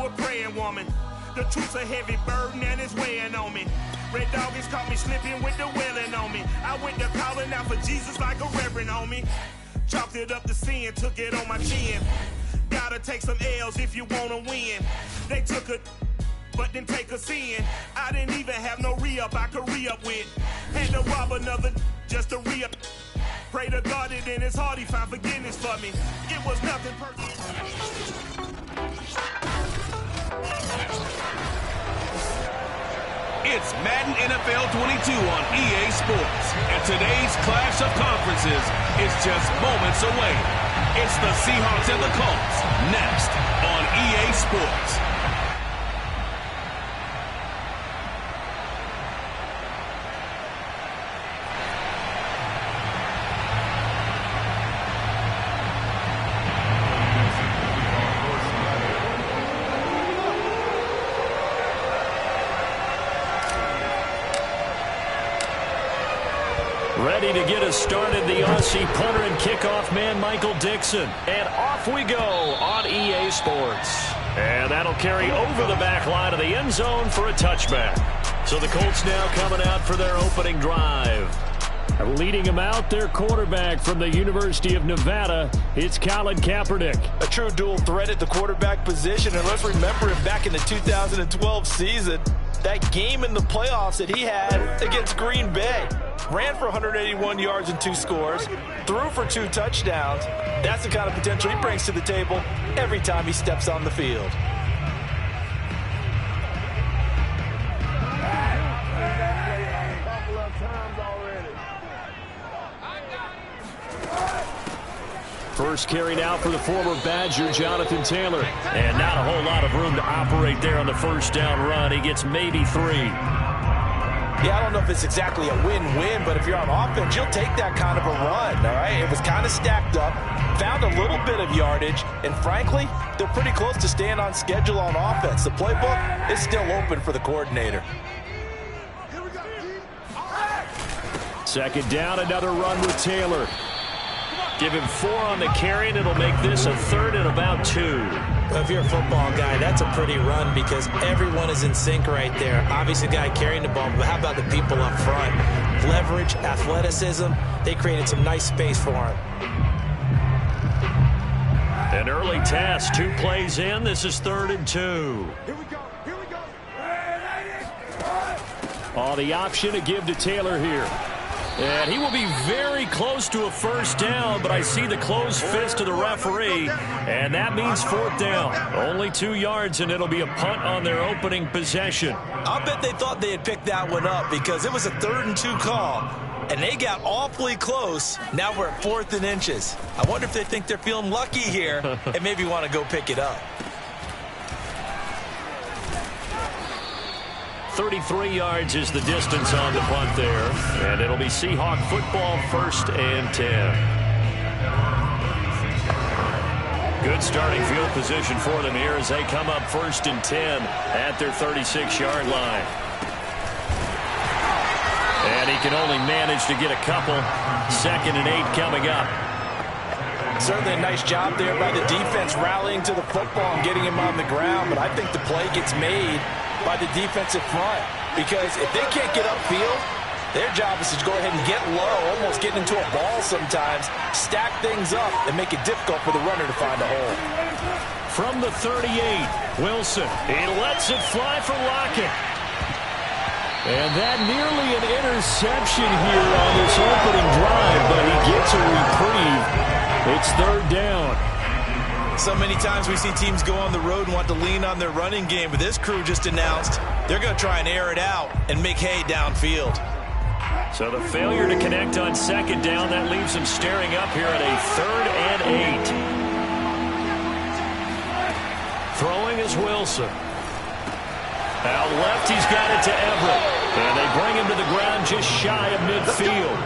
a praying woman. The truth's a heavy burden and it's weighing on me. Red Dog has caught me slipping with the wailing on me. I went to calling out for Jesus like a reverend on me. Chalked it up to sin, took it on my chin. Gotta take some L's if you wanna win. They took a but didn't take a sin. I didn't even have no re-up I could re-up with. Had to rob another just to re-up. Pray to God that in his heart he found forgiveness for me. It was nothing personal. It's Madden NFL 22 on EA Sports, and today's clash of conferences is just moments away. It's the Seahawks and the Colts, next on EA Sports. Ready to get us started, the Aussie punter and kickoff man, Michael Dixon. And off we go on EA Sports. And that'll carry over the back line of the end zone for a touchback. So the Colts now coming out for their opening drive. Leading them out, their quarterback from the University of Nevada, it's Colin Kaepernick. A true dual threat at the quarterback position. And let's remember him back in the 2012 season. That game in the playoffs that he had against Green Bay. Ran for 181 yards and 2 scores. Threw for 2 touchdowns. That's the kind of potential he brings to the table every time he steps on the field. First carry now for the former Badger, Jonathan Taylor. And not a whole lot of room to operate there on the first down run. He gets maybe 3. Yeah, I don't know if it's exactly a win-win, but if you're on offense, you'll take that kind of a run, all right? It was kind of stacked up, found a little bit of yardage, and frankly, they're pretty close to staying on schedule on offense. The playbook is still open for the coordinator. Second down, another run with Taylor. Give him 4 on the carry, and it'll make this a 3rd and about 2. Well, if you're a football guy, that's a pretty run because everyone is in sync right there. Obviously, the guy carrying the ball, but how about the people up front? Leverage, athleticism, they created some nice space for him. An early test, 2 plays in. This is 3rd and 2. Here we go. Here we go. Oh, the option to give to Taylor here. And he will be very close to a first down, but I see the closed fist of the referee, and that means 4th down. Only 2 yards, and it'll be a punt on their opening possession. I'll bet they thought they had picked that one up because it was a 3rd and 2 call, and they got awfully close. Now we're at 4th and inches. I wonder if they think they're feeling lucky here and maybe want to go pick it up. 33 yards is the distance on the punt there. And it'll be Seahawk football, 1st and 10. Good starting field position for them here as they come up 1st and 10 at their 36-yard line. And he can only manage to get a couple. 2nd and 8 coming up. Certainly a nice job there by the defense rallying to the football and getting him on the ground. But I think the play gets made by the defensive front because if they can't get upfield, their job is to go ahead and get low, almost get into a ball sometimes, stack things up, and make it difficult for the runner to find a hole. From the 38, Wilson. He lets it fly for Lockett. And that nearly an interception here on this opening drive, but he gets a reprieve. It's 3rd down. So many times we see teams go on the road and want to lean on their running game, but this crew just announced they're going to try and air it out and make hay downfield. So the failure to connect on 2nd down, that leaves them staring up here at a 3rd and 8. Throwing is Wilson. Out left, he's got it to Everett. And they bring him to the ground just shy of midfield.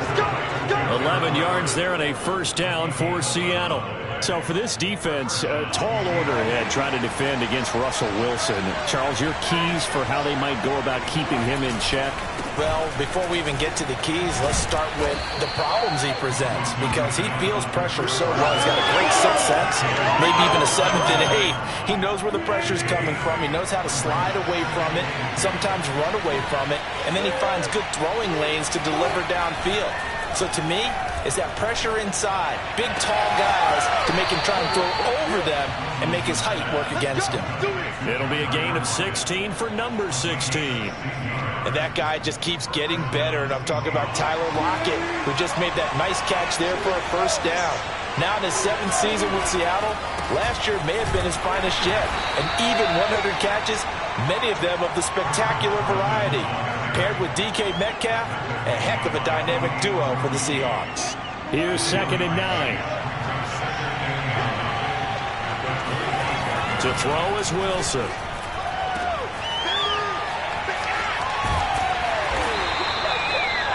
11 yards there and a 1st down for Seattle. So for this defense, a tall order ahead trying to defend against Russell Wilson. Charles, your keys for how they might go about keeping him in check? Well, before we even get to the keys, let's start with the problems he presents, because he feels pressure so well. He's got a great sixth sense, maybe even a seventh and eighth. He knows where the pressure's coming from. He knows how to slide away from it, sometimes run away from it, and then he finds good throwing lanes to deliver downfield. So to me, it's that pressure inside, big, tall guys to make him try and throw over them and make his height work against him. It'll be a gain of 16 for number 16. And that guy just keeps getting better. And I'm talking about Tyler Lockett, who just made that nice catch there for a first down. Now in his 7th season with Seattle, last year may have been his finest yet. And even 100 catches, many of them of the spectacular variety. Paired with DK Metcalf, a heck of a dynamic duo for the Seahawks. Here's 2nd and 9. To throw is Wilson.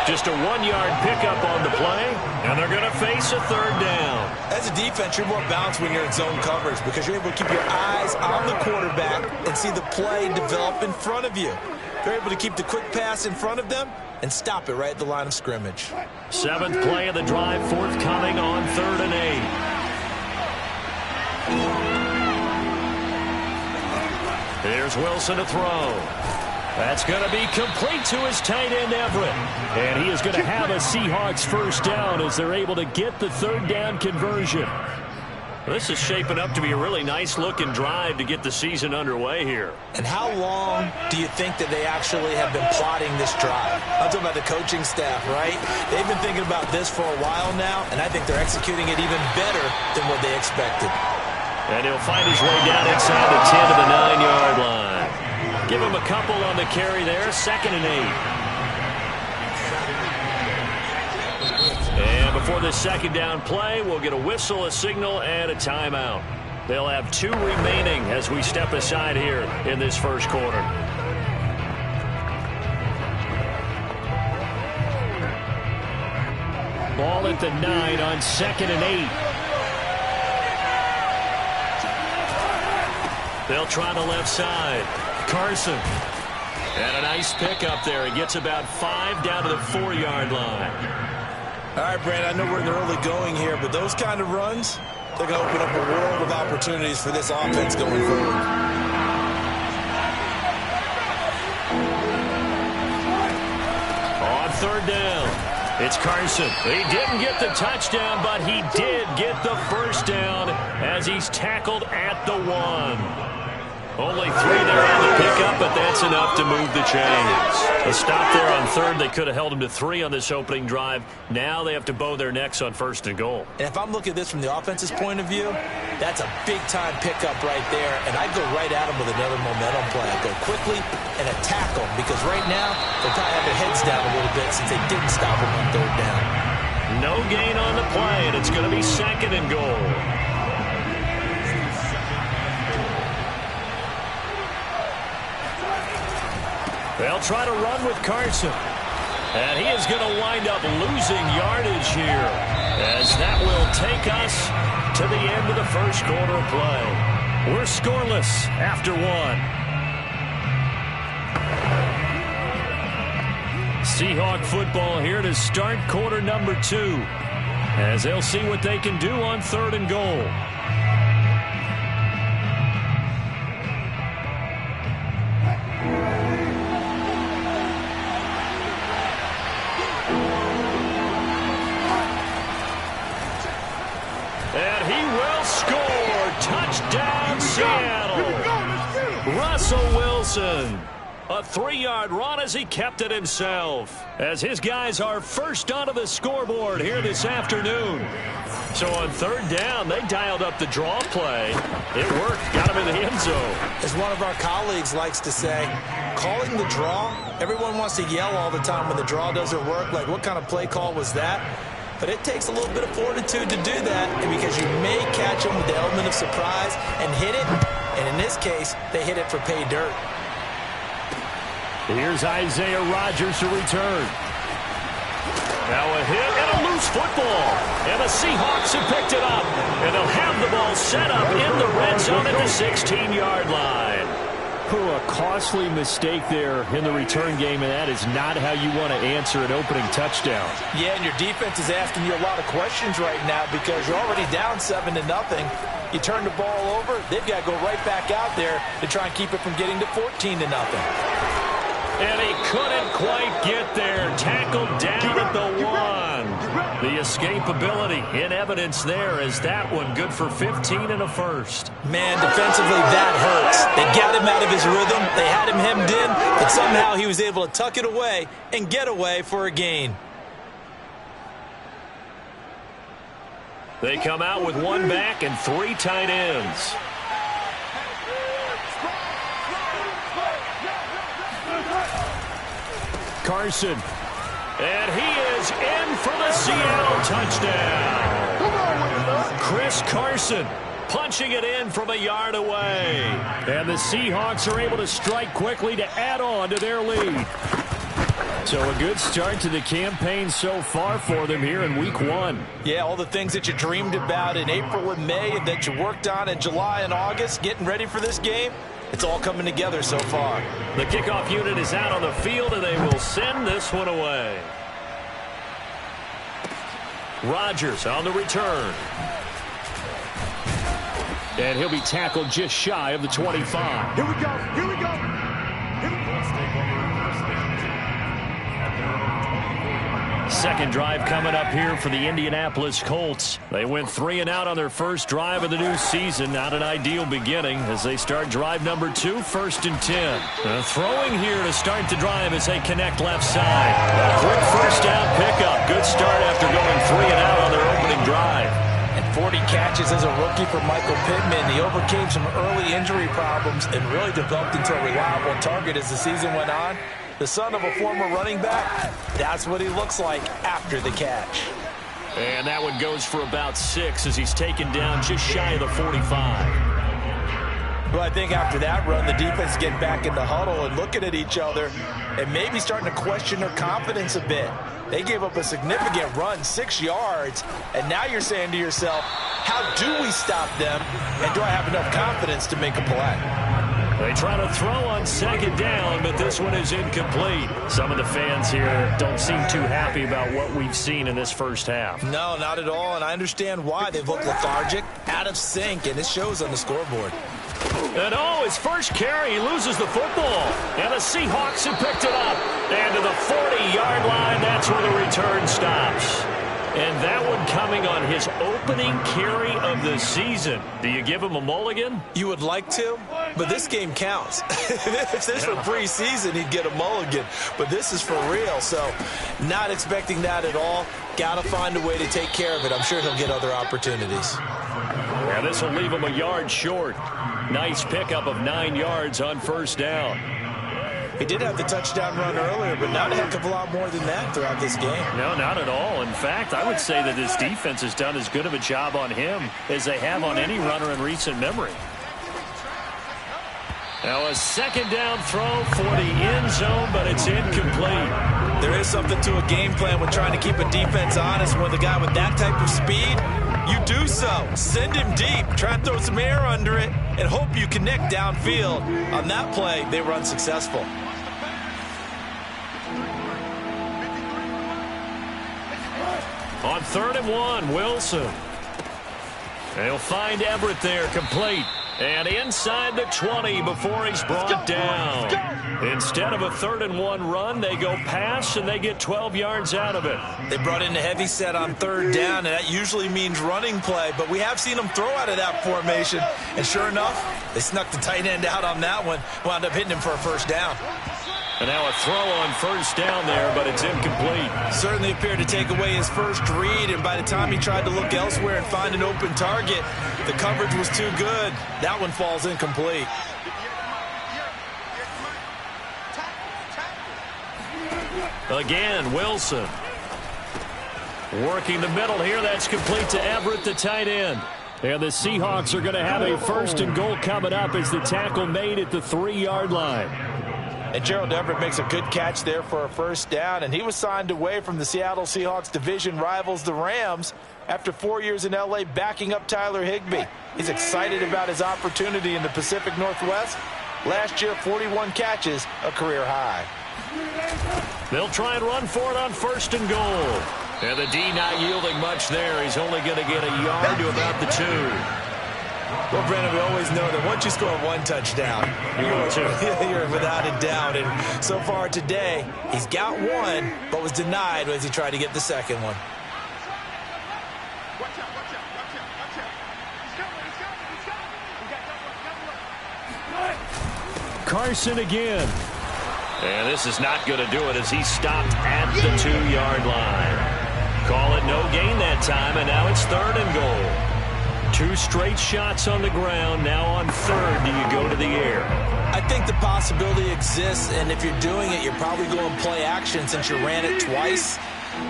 Just a 1-yard pickup on the play, and they're going to face a 3rd down. As a defense, you're more balanced when you're in zone coverage because you're able to keep your eyes on the quarterback and see the play develop in front of you. You're able to keep the quick pass in front of them and stop it right at the line of scrimmage. 7th play of the drive forthcoming on 3rd and 8. Here's Wilson to throw. That's going to be complete to his tight end, Everett. And he is going to have a Seahawks first down as they're able to get the 3rd down conversion. This is shaping up to be a really nice-looking drive to get the season underway here. And how long do you think that they actually have been plotting this drive? I'm talking about the coaching staff, right? They've been thinking about this for a while now, and I think they're executing it even better than what they expected. And he'll find his way down inside the 10 to the 9-yard line. Give him a couple on the carry there, 2nd and 8. And before this 2nd down play, we'll get a whistle, a signal, and a timeout. They'll have 2 remaining as we step aside here in this first quarter. Ball at the 9 on 2nd and 8. They'll try the left side. Carson. And a nice pickup there. He gets about 5 down to the 4-yard line. All right, Brandon, I know we're in the early going here, but those kind of runs, they're going to open up a world of opportunities for this offense going forward. On 3rd down, it's Carson. He didn't get the touchdown, but he did get the first down as he's tackled at the 1. Only 3 there on the pickup, but that's enough to move the chains. A stop there on 3rd. They could have held him to 3 on this opening drive. Now they have to bow their necks on 1st and goal. And if I'm looking at this from the offense's point of view, that's a big-time pickup right there. And I'd go right at him with another momentum play. I'd go quickly and attack them because right now they'll probably have their heads down a little bit since they didn't stop him on 3rd down. No gain on the play, and it's going to be 2nd and goal. They'll try to run with Carson. And he is going to wind up losing yardage here, as that will take us to the end of the first quarter of play. We're scoreless after 1. Seahawk football here to start quarter number 2, as they'll see what they can do on 3rd and goal. And he will score. Touchdown, Seattle. Russell Wilson. A 3-yard run as he kept it himself. As his guys are first onto the scoreboard here this afternoon. So on 3rd down, they dialed up the draw play. It worked. Got him in the end zone. As one of our colleagues likes to say, calling the draw, everyone wants to yell all the time when the draw doesn't work. Like, what kind of play call was that? But it takes a little bit of fortitude to do that, and because you may catch them with the element of surprise and hit it. And in this case, they hit it for pay dirt. Here's Isaiah Rodgers to return. Now a hit and a loose football. And the Seahawks have picked it up. And they'll have the ball set up in the red zone at the 16-yard line. A costly mistake there in the return game, and that is not how you want to answer an opening touchdown. Yeah, and your defense is asking you a lot of questions right now because you're already down 7-0. You turn the ball over, they've got to go right back out there to try and keep it from getting to 14-0. And he couldn't quite get there. Tackled down at the 1. The escapability in evidence there as that one good for 15 and a first. Man, defensively, that hurts. They got him out of his rhythm. They had him hemmed in, but somehow he was able to tuck it away and get away for a gain. They come out with one back and 3 tight ends. Carson. And he is in for the Seattle touchdown. Chris Carson punching it in from a yard away. And the Seahawks are able to strike quickly to add on to their lead. So a good start to the campaign so far for them here in Week 1. Yeah, all the things that you dreamed about in April and May and that you worked on in July and August, getting ready for this game, it's all coming together so far. The kickoff unit is out on the field, and they will send this one away. Rodgers on the return. And he'll be tackled just shy of the 25. Here we go. Here we go. Second drive coming up here for the Indianapolis Colts. They went 3 and out on their first drive of the new season. Not an ideal beginning as they start drive number 2, 1st and 10. Throwing here to start the drive as they connect left side. A quick first down pickup. Good start after going 3 and out on their opening drive. And 40 catches as a rookie for Michael Pittman. He overcame some early injury problems and really developed into a reliable target as the season went on. The son of a former running back, that's what he looks like after the catch. And that one goes for about 6 as he's taken down just shy of the 45. Well, I think after that run, the defense getting back in the huddle and looking at each other and maybe starting to question their confidence a bit. They gave up a significant run, 6 yards, and now you're saying to yourself, how do we stop them, and do I have enough confidence to make a play? They try to throw on second down, but this one is incomplete. Some of the fans here don't seem too happy about what we've seen in this first half. No, not at all, and I understand why. They've looked lethargic, out of sync, and it shows on the scoreboard. And his first carry, he loses the football. And the Seahawks have picked it up. And to the 40-yard line, that's where the return stops. And that one coming on his opening carry of the season. Do you give him a mulligan? You would like to, but this game counts. If this were preseason, he'd get a mulligan. But this is for real, so not expecting that at all. Got to find a way to take care of it. I'm sure he'll get other opportunities. Yeah, this will leave him a yard short. Nice pickup of 9 yards on first down. He did have the touchdown run earlier, but not a heck of a lot more than that throughout this game. No, not at all. In fact, I would say that this defense has done as good of a job on him as they have on any runner in recent memory. Now a second down throw for the end zone, but it's incomplete. There is something to a game plan when trying to keep a defense honest. With a guy with that type of speed, you do so. Send him deep. Try and throw some air under it and hope you connect downfield. On that play, they were unsuccessful. On 3rd and 1, Wilson. They'll find Everett there, complete. And inside the 20 before he's brought down. Instead of a 3rd and 1 run, they go pass, and they get 12 yards out of it. They brought in a heavy set on 3rd down, and that usually means running play. But we have seen them throw out of that formation. And sure enough, they snuck the tight end out on that one. Wound up hitting him for a first down. And now a throw on first down there, but it's incomplete. Certainly appeared to take away his first read, and by the time he tried to look elsewhere and find an open target, the coverage was too good. That one falls incomplete. Again, Wilson. Working the middle here, that's complete to Everett, the tight end. And the Seahawks are going to have a 1st and goal coming up as the tackle made at the 3-yard line. And Gerald Everett makes a good catch there for a first down, and he was signed away from the Seattle Seahawks division rivals, the Rams, after 4 years in L.A. backing up Tyler Higbee. He's excited about his opportunity in the Pacific Northwest, Last year, 41 catches, a career high. They'll try and run for it on 1st and goal. And the D not yielding much there. He's only going to get a yard to about the 2. Well, Brandon, we always know that once you score 1 touchdown, you're without a doubt. And so far today, he's got 1, but was denied as he tried to get the second one. Carson again. And this is not going to do it as he stopped at the 2-yard line. Call it no gain that time, and now it's 3rd and goal. 2 straight shots on the ground. Now on 3rd, do you go to the air? I think the possibility exists, and if you're doing it, you're probably going play action since you ran it twice.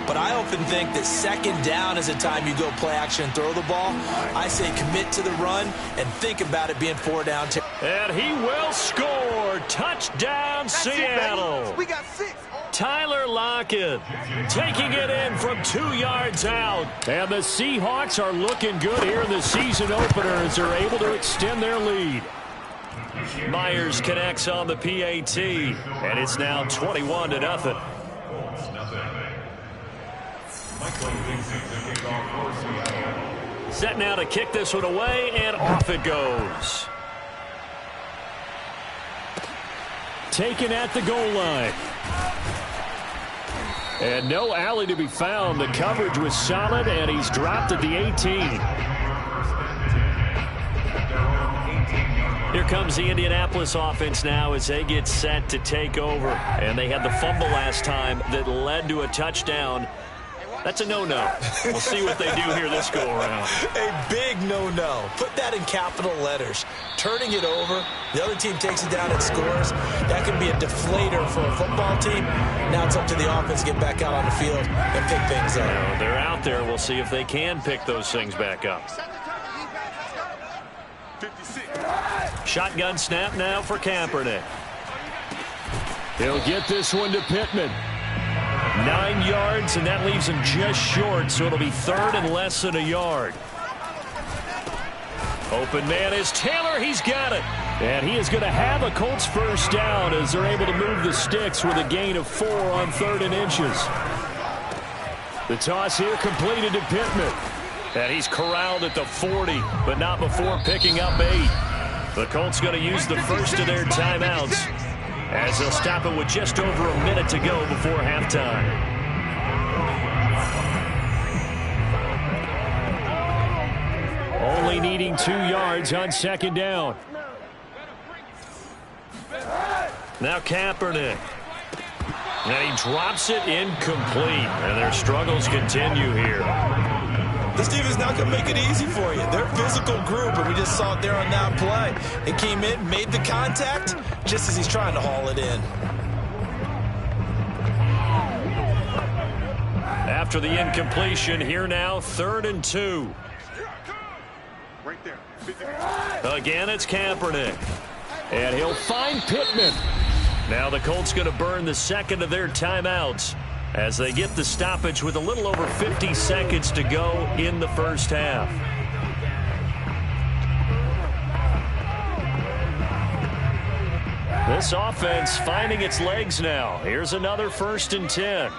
But I often think that 2nd down is the time you go play action and throw the ball. I say commit to the run and think about it being 4 down. And he will score. Touchdown, Seattle. We got 6. Tyler Lockett taking it in from 2 yards out. And the Seahawks are looking good here in the season opener as they're able to extend their lead. Myers connects on the PAT, and it's now 21-0. Set now to kick this one away, and off it goes. Taken at the goal line. And no alley to be found. The coverage was solid, and he's dropped at the 18. Here comes the Indianapolis offense now as they get set to take over. And they had the fumble last time that led to a touchdown. That's a no-no. We'll see what they do here this go-around. A big no-no. Put that in capital letters. Turning it over, the other team takes it down and scores. That can be a deflator for a football team. Now it's up to the offense to get back out on the field and pick things up. Well, they're out there. We'll see if they can pick those things back up. 56. Shotgun snap now for Kaepernick. He'll get this one to Pittman. 9 yards, and that leaves him just short, so it'll be 3rd and less than a yard. Open man is Taylor. He's got it. And he is going to have a Colts 1st down as they're able to move the sticks with a gain of 4 on 3rd and inches. The toss here completed to Pittman. And he's corralled at the 40, but not before picking up 8. The Colts going to use the first of their timeouts as they'll stop it with just over a minute to go before halftime. Only needing 2 yards on 2nd down. Now Kaepernick. And he drops it incomplete. And their struggles continue here. This team is not going to make it easy for you. They're a physical group, and we just saw it there on that play. It came in, made the contact, just as he's trying to haul it in. After the incompletion, here now, 3rd and 2. Right there. Again, it's Kaepernick. And he'll find Pittman. Now the Colts going to burn the 2nd of their timeouts as they get the stoppage with a little over 50 seconds to go in the 1st half. This offense finding its legs now. Here's another 1st and 10.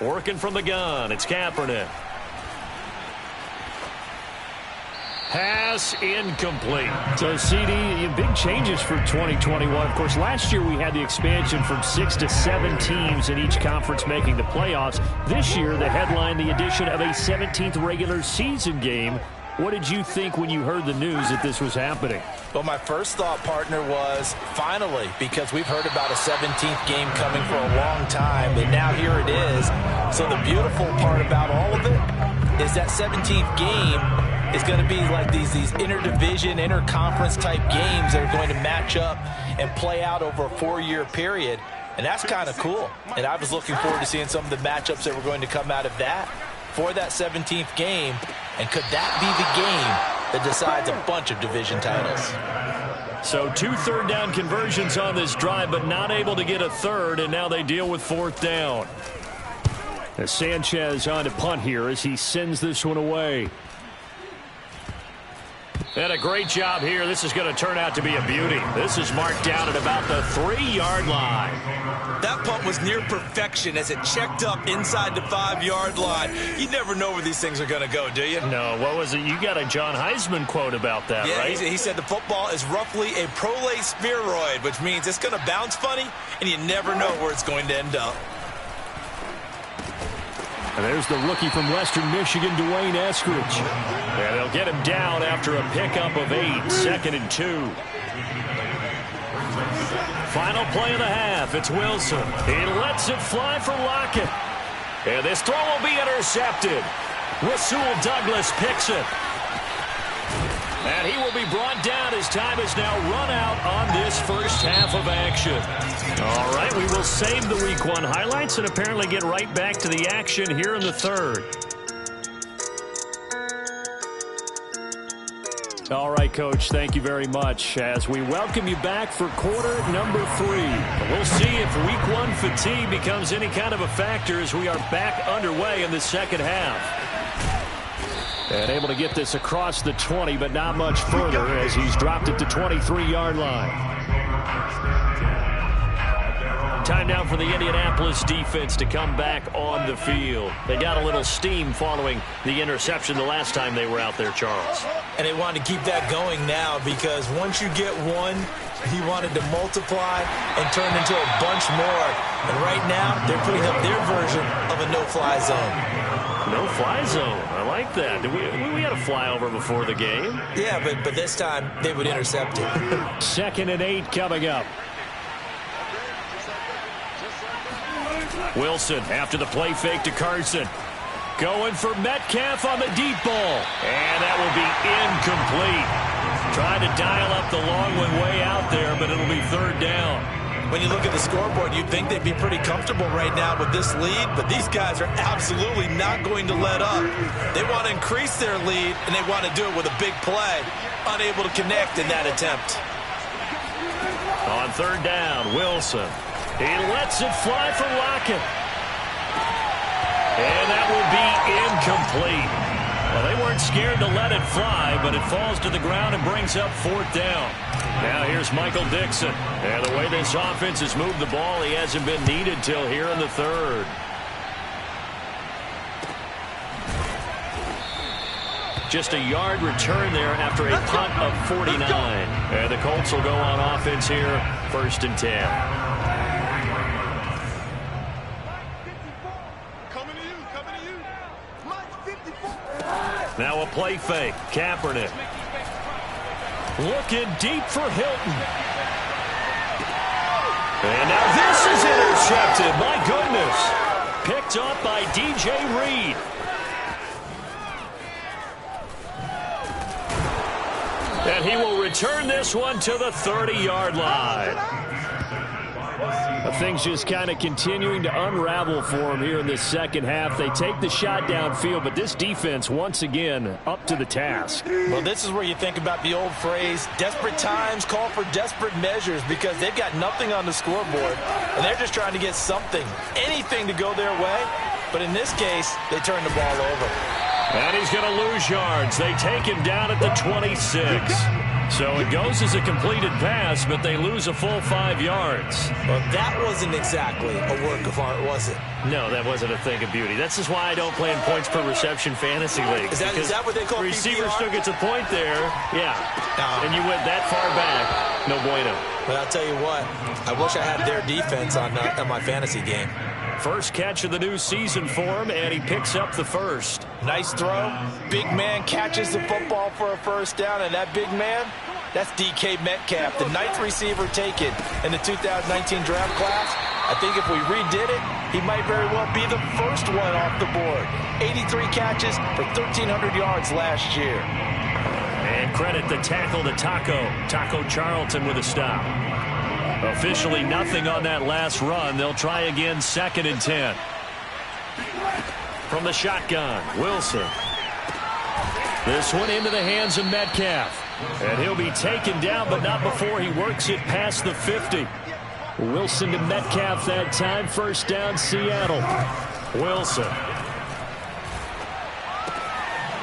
Working from the gun, it's Kaepernick. Pass incomplete. So, CD, big changes for 2021. Of course, last year we had the expansion from 6 to 7 teams in each conference making the playoffs. This year, they headlined the addition of a 17th regular season game. What did you think when you heard the news that this was happening? Well, my first thought, partner, was finally, because we've heard about a 17th game coming for a long time, and now here it is. So the beautiful part about all of it is that 17th game is going to be like these interdivision, interconference type games that are going to match up and play out over a 4-year period. And that's kind of cool. And I was looking forward to seeing some of the matchups that were going to come out of that for that 17th game. And could that be the game that decides a bunch of division titles? So 2 third down conversions on this drive, but not able to get a third, and now they deal with 4th down. As Sanchez on to punt here as he sends this one away. And a great job here. This is going to turn out to be a beauty. This is marked down at about the 3-yard line. That punt was near perfection as it checked up inside the 5-yard line. You never know where these things are going to go, do you? No, what was it? You got a John Heisman quote about that, right? He said the football is roughly a prolate spheroid, which means it's going to bounce funny, and you never know where it's going to end up. And there's the rookie from Western Michigan, Dwayne Eskridge. And they'll get him down after a pickup of 8, 2nd and 2. Final play of the half. It's Wilson. He lets it fly for Lockett. And this throw will be intercepted. Rasul Douglas picks it. And he will be brought down as time is now run out on this first half of action. All right, we will save the Week 1 highlights and apparently get right back to the action here in the third. All right, Coach, thank you very much as we welcome you back for quarter number 3. We'll see if Week 1 fatigue becomes any kind of a factor as we are back underway in the second half. And able to get this across the 20, but not much further as he's dropped it to 23-yard line. Time now for the Indianapolis defense to come back on the field. They got a little steam following the interception the last time they were out there, Charles. And they wanted to keep that going now because once you get one, he wanted to multiply and turn into a bunch more. And right now, they're putting up their version of a no-fly zone. No-fly zone. I like that. We had a flyover before the game. Yeah, but this time they would intercept it. 2nd and 8 coming up. Wilson after the play fake to Carson. Going for Metcalf on the deep ball. And that will be incomplete. Trying to dial up the long one way out there, but it'll be 3rd down. When you look at the scoreboard, you'd think they'd be pretty comfortable right now with this lead, but these guys are absolutely not going to let up. They want to increase their lead, and they want to do it with a big play. Unable to connect in that attempt. On 3rd down, Wilson. He lets it fly for Lockett. And that will be incomplete. Well, they weren't scared to let it fly, but it falls to the ground and brings up 4th down. Now here's Michael Dixon. And the way this offense has moved the ball, he hasn't been needed till here in the 3rd. Just a yard return there after a punt of 49. And the Colts will go on offense here, 1st and 10. Now a play fake. Kaepernick. Looking deep for Hilton. And now this is intercepted. My goodness. Picked up by DJ Reed. And he will return this one to the 30-yard line. Things just kind of continuing to unravel for him here in this second half. They take the shot downfield, but this defense, once again, up to the task. Well, this is where you think about the old phrase, desperate times call for desperate measures, because they've got nothing on the scoreboard, and they're just trying to get something, anything to go their way. But in this case, they turn the ball over. And he's going to lose yards. They take him down at the 26. So it goes as a completed pass, but they lose a full 5 yards. Well, that wasn't exactly a work of art, was it? No, that wasn't a thing of beauty. That's just why I don't play in points per reception fantasy leagues. Is that what they call receiver PPR? still gets a point there. Yeah. And you went that far back. No bueno. But I'll tell you what, I wish I had their defense on my fantasy game. First catch of the new season for him, and he picks up the first. Nice throw. Big man catches the football for a 1st down, and that big man, that's DK Metcalf, the 9th receiver taken in the 2019 draft class. I think if we redid it, he might very well be the first one off the board. 83 catches for 1,300 yards last year. And credit the tackle to Taco Charlton with a stop. Officially nothing on that last run. They'll try again, 2nd and 10. From the shotgun, Wilson. This one into the hands of Metcalf. And he'll be taken down, but not before he works it past the 50. Wilson to Metcalf that time. 1st down, Seattle. Wilson.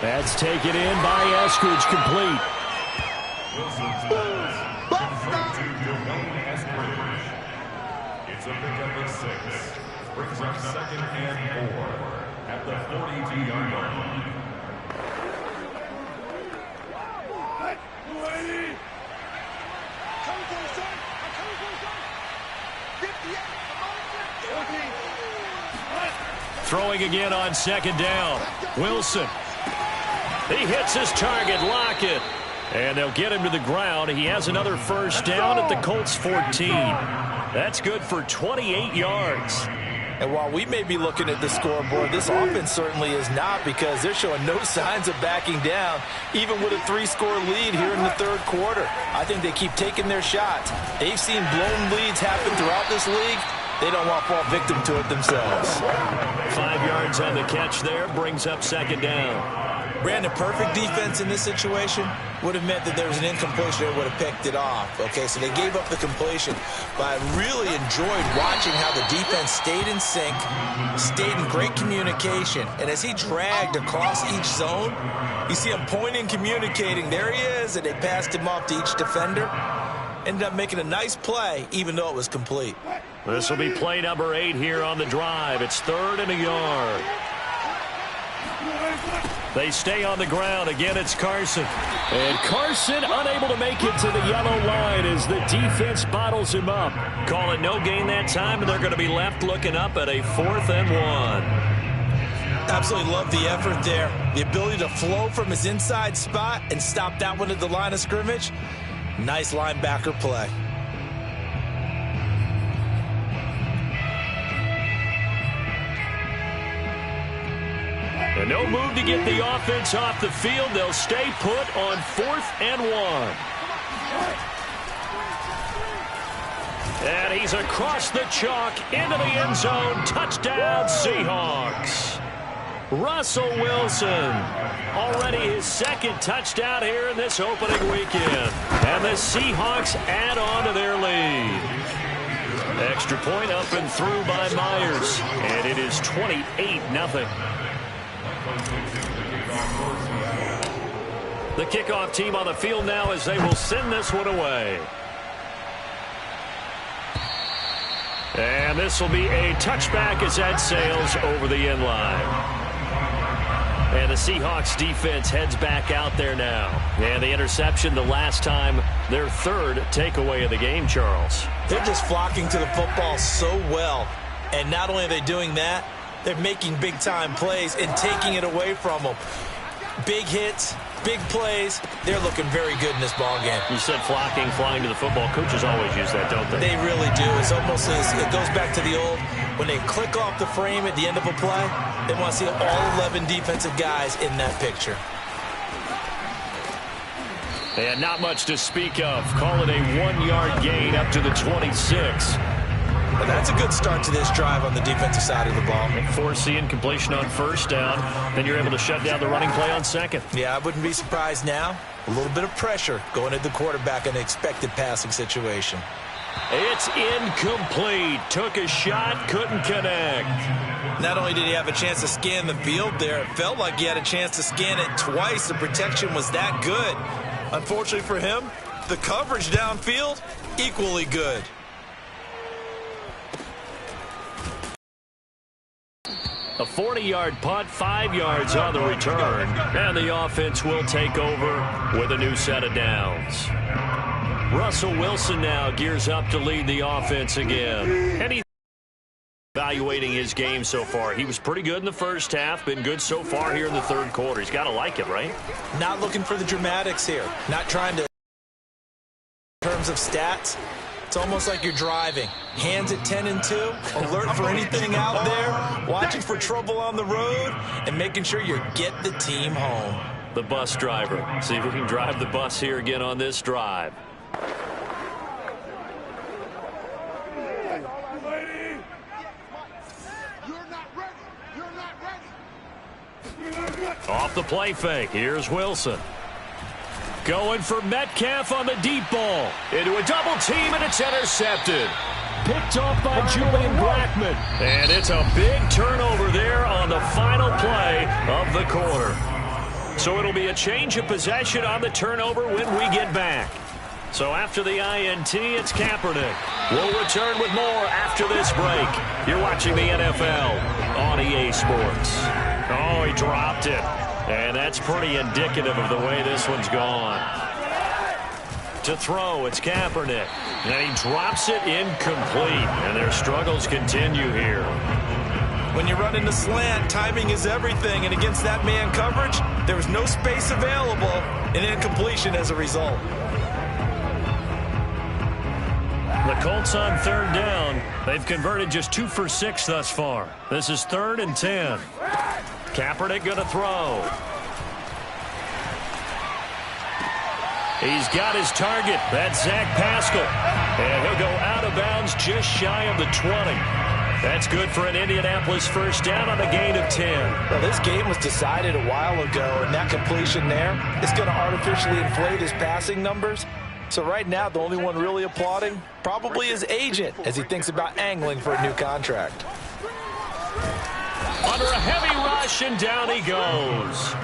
That's taken in by Eskridge, complete. to pick up the 6. Brings up 2nd and 4 at the 42-yard line. Throwing again on 2nd down. Wilson. He hits his target, Lockett. And they'll get him to the ground. He has another first down at the Colts 14. That's good for 28 yards. And while we may be looking at the scoreboard, this offense certainly is not, because they're showing no signs of backing down, even with a 3-score lead here in the 3rd quarter. I think they keep taking their shots. They've seen blown leads happen throughout this league. They don't want to fall victim to it themselves. 5 yards on the catch there, brings up 2nd down. Brandon, perfect defense in this situation would have meant that there was an incompletion that would have picked it off. Okay, so they gave up the completion. But I really enjoyed watching how the defense stayed in sync, stayed in great communication. And as he dragged across each zone, you see him pointing, communicating. There he is, and they passed him off to each defender. Ended up making a nice play, even though it was complete. This will be play number 8 here on the drive. It's 3rd and a yard. They stay on the ground. Again, it's Carson. And Carson unable to make it to the yellow line as the defense bottles him up. Call it no gain that time, and they're going to be left looking up at a 4th and 1. Absolutely love the effort there. The ability to flow from his inside spot and stop that one at the line of scrimmage. Nice linebacker play. And no move to get the offense off the field. They'll stay put on 4th and 1. And he's across the chalk into the end zone. Touchdown, Seahawks. Russell Wilson, already his 2nd touchdown here in this opening weekend. And the Seahawks add on to their lead. Extra point up and through by Myers. And it is 28-0. The kickoff team on the field now as they will send this one away. And this will be a touchback as that sails over the end line. And the Seahawks defense heads back out there now. And the interception the last time, their 3rd takeaway of the game, Charles. They're just flocking to the football so well. And not only are they doing that, they're making big-time plays and taking it away from them. Big hits, big plays. They're looking very good in this ball game. You said flocking, flying to the football. Coaches always use that, don't they? They really do. It's almost as it goes back to the old, when they click off the frame at the end of a play, they want to see all 11 defensive guys in that picture. And not much to speak of. Call it a 1-yard gain up to the 26. But that's a good start to this drive on the defensive side of the ball. Force the incompletion on 1st down. Then you're able to shut down the running play on 2nd. Yeah, I wouldn't be surprised now. A little bit of pressure going at the quarterback in an expected passing situation. It's incomplete. Took a shot, couldn't connect. Not only did he have a chance to scan the field there, it felt like he had a chance to scan it twice. The protection was that good. Unfortunately for him, the coverage downfield, equally good. A 40-yard punt, 5 yards on the return. And the offense will take over with a new set of downs. Russell Wilson now gears up to lead the offense again. And he's evaluating his game so far. He was pretty good in the first half, been good so far here in the 3rd quarter. He's got to like it, right? Not looking for the dramatics here. Not trying to, in terms of stats, it's almost like you're driving. Hands at 10 and 2, alert for anything out there, watching for trouble on the road, and making sure you get the team home. The bus driver. See if we can drive the bus here again on this drive. Off the play fake. Here's Wilson. Going for Metcalf on the deep ball. Into a double team, and it's intercepted. Picked off by Julian Blackmon. And it's a big turnover there on the final play of the quarter. So it'll be a change of possession on the turnover when we get back. So after the INT, it's Kaepernick. We'll return with more after this break. You're watching the NFL on EA Sports. Oh, he dropped it. And that's pretty indicative of the way this one's gone. To throw, it's Kaepernick. And he drops it incomplete. And their struggles continue here. When you run in the slant, timing is everything. And against that man coverage, there was no space available. An incompletion as a result. The Colts on third down. They've converted just 2 for 6 thus far. This is 3rd and 10. Kaepernick going to throw. He's got his target. That's Zach Pascal. And he'll go out of bounds just shy of the 20. That's good for an Indianapolis first down on a gain of 10. Well, this game was decided a while ago, and that completion there is going to artificially inflate his passing numbers. So right now, the only one really applauding probably his agent as he thinks about angling for a new contract. Under a heavy rush, and down he goes.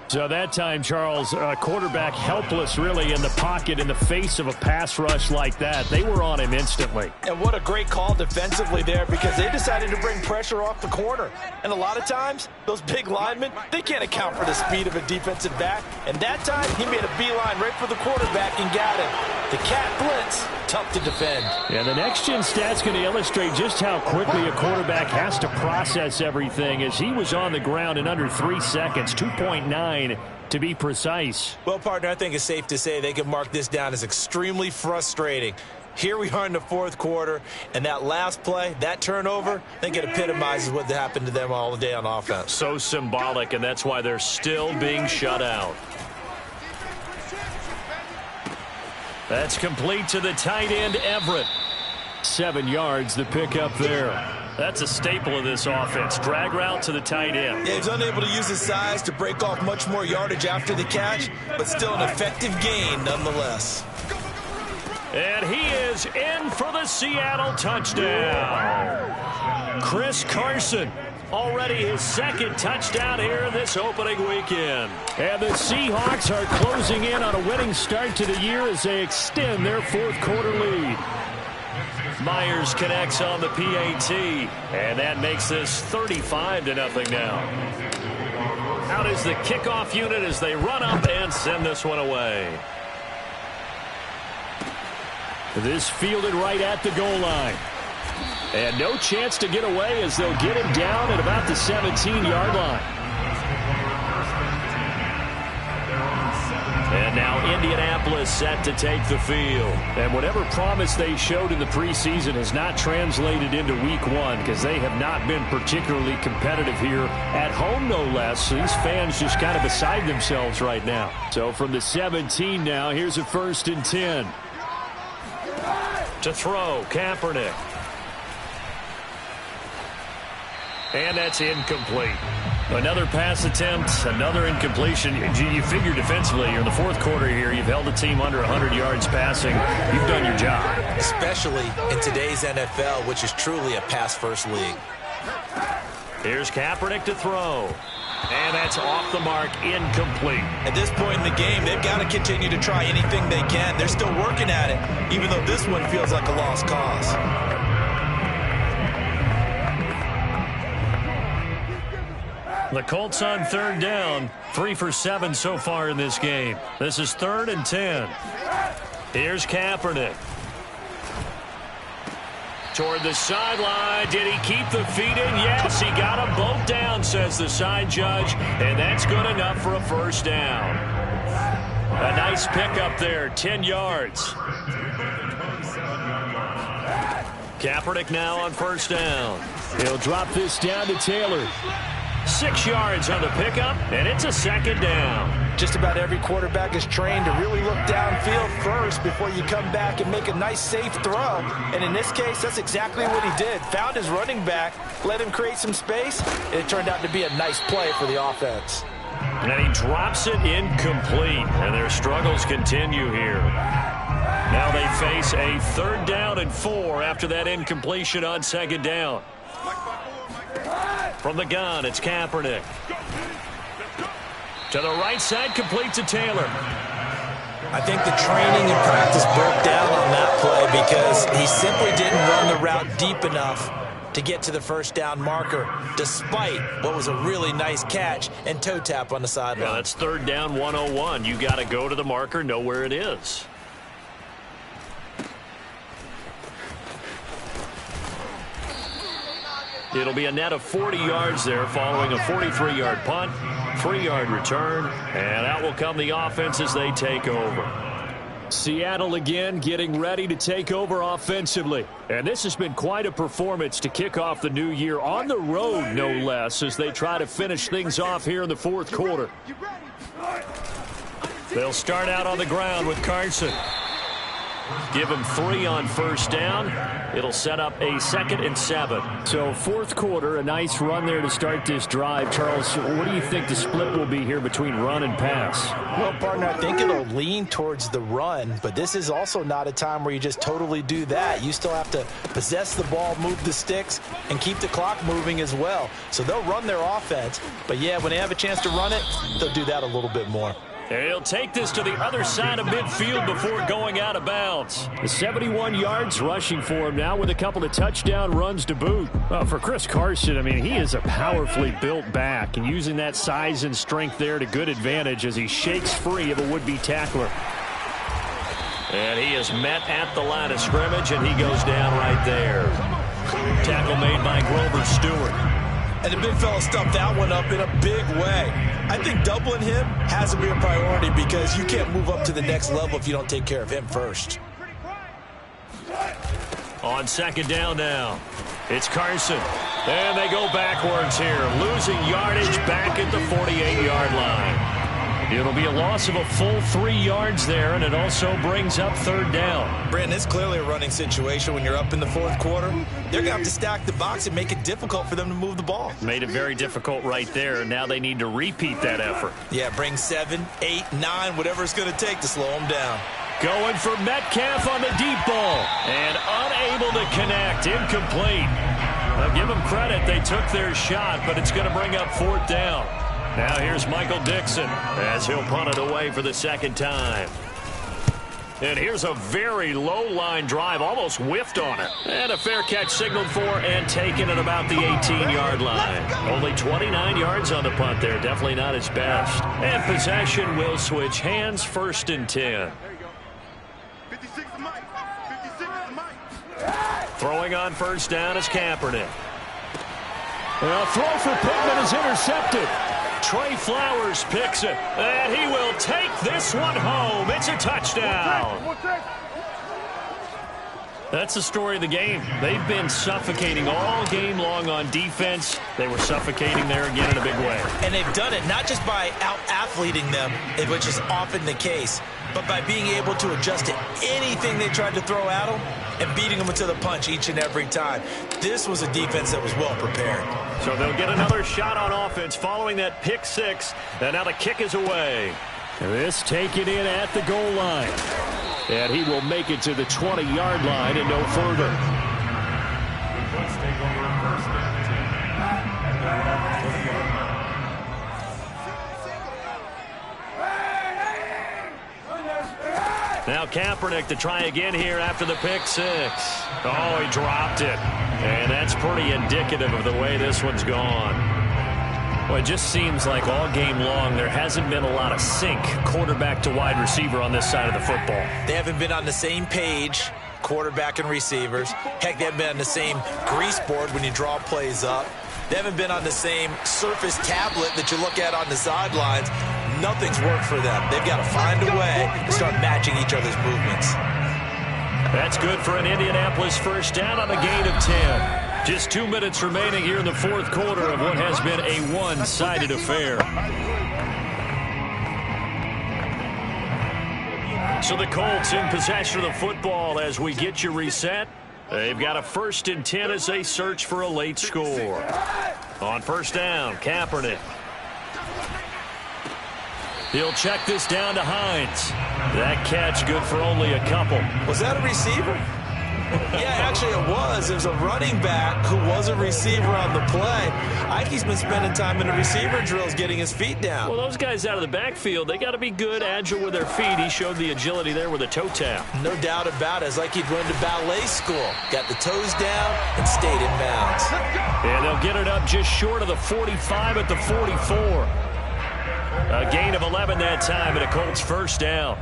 So that time, Charles, quarterback helpless really in the pocket in the face of a pass rush like that. They were on him instantly. And what a great call defensively there, because they decided to bring pressure off the corner. And a lot of times, those big linemen, they can't account for the speed of a defensive back. And that time, he made a beeline right for the quarterback and got him. The cat blitz, tough to defend. And the next-gen stat's going to illustrate just how quickly a quarterback has to process everything, as he was on the ground in under 3 seconds, 2.9 to be precise. Well, partner, I think it's safe to say they can mark this down as extremely frustrating. Here we are in the 4th quarter, and that last play, that turnover, I think it epitomizes what happened to them all day on offense. So symbolic, and that's why they're still being shut out. That's complete to the tight end, Everett. 7 yards, the pickup there. That's a staple of this offense. Drag route to the tight end. Yeah, he's unable to use his size to break off much more yardage after the catch, but still an effective gain nonetheless. And he is in for the Seattle touchdown. Chris Carson, already his 2nd touchdown here this opening weekend. And the Seahawks are closing in on a winning start to the year as they extend their 4th quarter lead. Myers connects on the PAT, and that makes this 35-0 now. Out is the kickoff unit as they run up and send this one away. This fielded right at the goal line. And no chance to get away as they'll get him down at about the 17-yard line. And now Indianapolis set to take the field. And whatever promise they showed in the preseason has not translated into week 1, because they have not been particularly competitive here at home, no less. So these fans just kind of beside themselves right now. So from the 17 now, here's a 1st and 10. To throw, Kaepernick. And that's incomplete. Another pass attempt, another incompletion. You figure defensively, you're in the 4th quarter here. You've held a team under 100 yards passing. You've done your job. Especially in today's NFL, which is truly a pass-first league. Here's Kaepernick to throw. And that's off the mark, incomplete. At this point in the game, they've got to continue to try anything they can. They're still working at it, even though this one feels like a lost cause. The Colts on 3rd down, 3 for 7 so far in this game. This is 3rd and 10. Here's Kaepernick. Toward the sideline. Did he keep the feet in? Yes, he got them both down, says the side judge. And that's good enough for a first down. A nice pickup there, 10 yards. Kaepernick now on first down. He'll drop this down to Taylor. 6 yards on the pickup, and it's a 2nd down. Just about every quarterback is trained to really look downfield first before you come back and make a nice, safe throw. And in this case, that's exactly what he did. Found his running back, let him create some space, and it turned out to be a nice play for the offense. And he drops it incomplete, and their struggles continue here. Now they face a 3rd down and 4 after that incompletion on 2nd down. From the gun, it's Kaepernick. To the right side, complete to Taylor. I think the training and practice broke down on that play because he simply didn't run the route deep enough to get to the first down marker, despite what was a really nice catch and toe tap on the sideline. Yeah, that's third down 101. You got to go to the marker, know where it is. It'll be a net of 40 yards there following a 43-yard punt, 3-yard return, and out will come the offense as they take over. Seattle again getting ready to take over offensively. And this has been quite a performance to kick off the new year on the road, no less, as they try to finish things off here in the fourth quarter. They'll start out on the ground with Carson. Give him 3 on first down. It'll set up a 2nd and 7. So fourth quarter, a nice run there to start this drive. Charles, what do you think the split will be here between run and pass? Well, partner, I think it'll lean towards the run, but this is also not a time where you just totally do that. You still have to possess the ball, move the sticks, and keep the clock moving as well. So they'll run their offense, but yeah, when they have a chance to run it, they'll do that a little bit more. And he'll take this to the other side of midfield before going out of bounds. The 71 yards rushing for him now with a couple of touchdown runs to boot. For Chris Carson, I mean, he is a powerfully built back, and using that size and strength there to good advantage as he shakes free of a would-be tackler. And he is met at the line of scrimmage, and he goes down right there. Tackle made by Grover Stewart. And the big fella stuffed that one up in a big way. I think doubling him has to be a priority because you can't move up to the next level if you don't take care of him first. On second down now, it's Carson. And they go backwards here, losing yardage back at the 48-yard line. It'll be a loss of a full 3 yards there, and it also brings up third down. Brandon, it's clearly a running situation when you're up in the fourth quarter. They're going to have to stack the box and make it difficult for them to move the ball. Made it very difficult right there. Now they need to repeat that effort. Yeah, bring 7, 8, 9, whatever it's going to take to slow them down. Going for Metcalf on the deep ball. And unable to connect. Incomplete. Now give them credit. They took their shot, but it's going to bring up fourth down. Now here's Michael Dixon as he'll punt it away for the second time. And here's a very low line drive, almost whiffed on it. And a fair catch signaled for and taken at about the 18-yard line. Only 29 yards on the punt there, definitely not his best. And possession will switch hands, 1st and 10. Throwing on first down is Kaepernick. A throw for Pittman is intercepted. Trey Flowers picks it, and he will take this one home. It's a touchdown. That's the story of the game. They've been suffocating all game long on defense. They were suffocating there again in a big way. And they've done it not just by out-athleting them, which is often the case, but by being able to adjust to anything they tried to throw at them and beating them to the punch each and every time. This was a defense that was well prepared. So they'll get another shot on offense following that pick 6, and now the kick is away. This taken in at the goal line. And he will make it to the 20-yard line and no further. Let's take over first and 10. Now Kaepernick to try again here after the pick 6. Oh, he dropped it. And that's pretty indicative of the way this one's gone. Well, it just seems like all game long there hasn't been a lot of sync quarterback to wide receiver on this side of the football. They haven't been on the same page, quarterback and receivers. Heck, they haven't been on the same grease board when you draw plays up. They haven't been on the same surface tablet that you look at on the sidelines. Nothing's worked for them. They've got to find a way to start matching each other's movements. That's good for an Indianapolis first down on a gain of 10. Just 2 minutes remaining here in the fourth quarter of what has been a one-sided affair. So the Colts in possession of the football as we get you reset. They've got a 1st and 10 as they search for a late score. On first down, Kaepernick. He'll check this down to Hines. That catch good for only a couple. Was that a receiver? Yeah, actually it was. There's a running back who was a receiver on the play. Ike's been spending time in the receiver drills getting his feet down. Well, those guys out of the backfield, they got to be good, agile with their feet. He showed the agility there with a toe tap. No doubt about it. It's like he'd run to ballet school. Got the toes down and stayed in bounds. And they'll get it up just short of the 45 at the 44. A gain of 11 that time, and a Colts first down.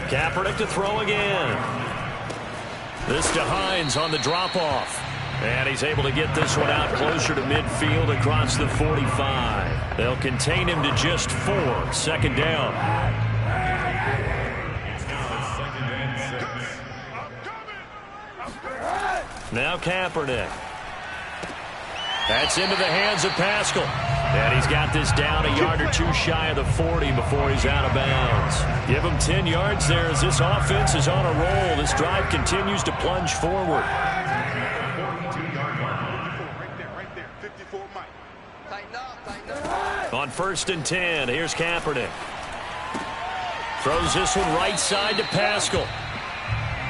Kaepernick to throw again. This to Hines on the drop-off. And he's able to get this one out closer to midfield across the 45. They'll contain him to just 4. Second down. Now Kaepernick. That's into the hands of Pascal. And he's got this down a yard or two shy of the 40 before he's out of bounds. Give him 10 yards there as this offense is on a roll. This drive continues to plunge forward. On 1st and 10, here's Kaepernick. Throws this one right side to Pascal.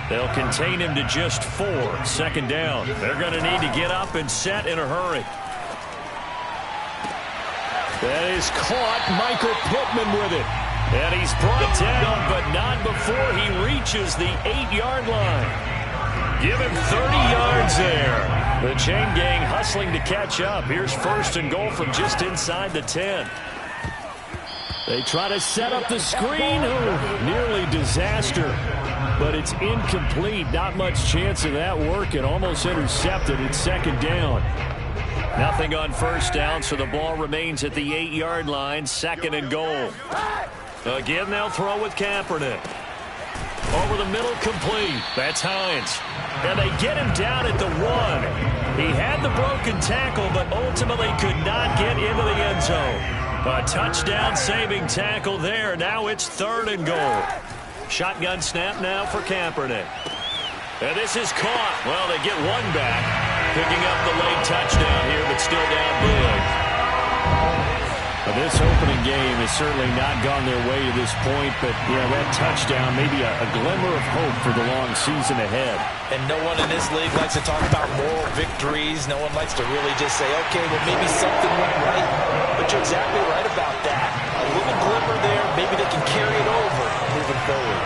They'll contain him to just 4. Second down. They're going to need to get up and set in a hurry. That is caught. Michael Pittman with it. And he's brought down, but not before he reaches the 8-yard line. Give him 30 yards there. The chain gang hustling to catch up. Here's 1st and goal from just inside the 10. They try to set up the screen. Oh, nearly disaster. But it's incomplete. Not much chance of that working. Almost intercepted. It's second down. Nothing on first down, so the ball remains at the 8-yard line. Second and goal. Again, they'll throw with Kaepernick. Over the middle, complete. That's Hines. And they get him down at the 1. He had the broken tackle, but ultimately could not get into the end zone. A touchdown-saving tackle there. Now it's 3rd and goal. Shotgun snap now for Kaepernick. And this is caught. Well, they get one back. Picking up the late touchdown here, but still down big. This opening game has certainly not gone their way to this point, but yeah, that touchdown, maybe a glimmer of hope for the long season ahead. And no one in this league likes to talk about moral victories. No one likes to really just say, okay, well, maybe something went right. But you're exactly right about that. A little glimmer there, maybe they can carry it over moving forward.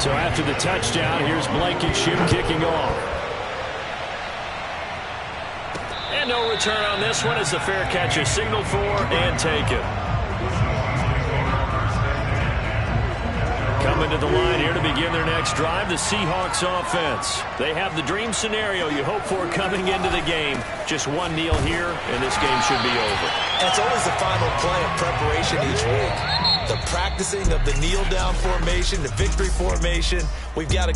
So after the touchdown, here's Blankenship kicking off. And no return on this one as the fair catch is signaled for and taken. Coming to the line here to begin their next drive, the Seahawks offense. They have the dream scenario you hope for coming into the game. Just one kneel here, and this game should be over. It's always the final play of preparation each week. The practicing of the kneel-down formation, the victory formation. We've got to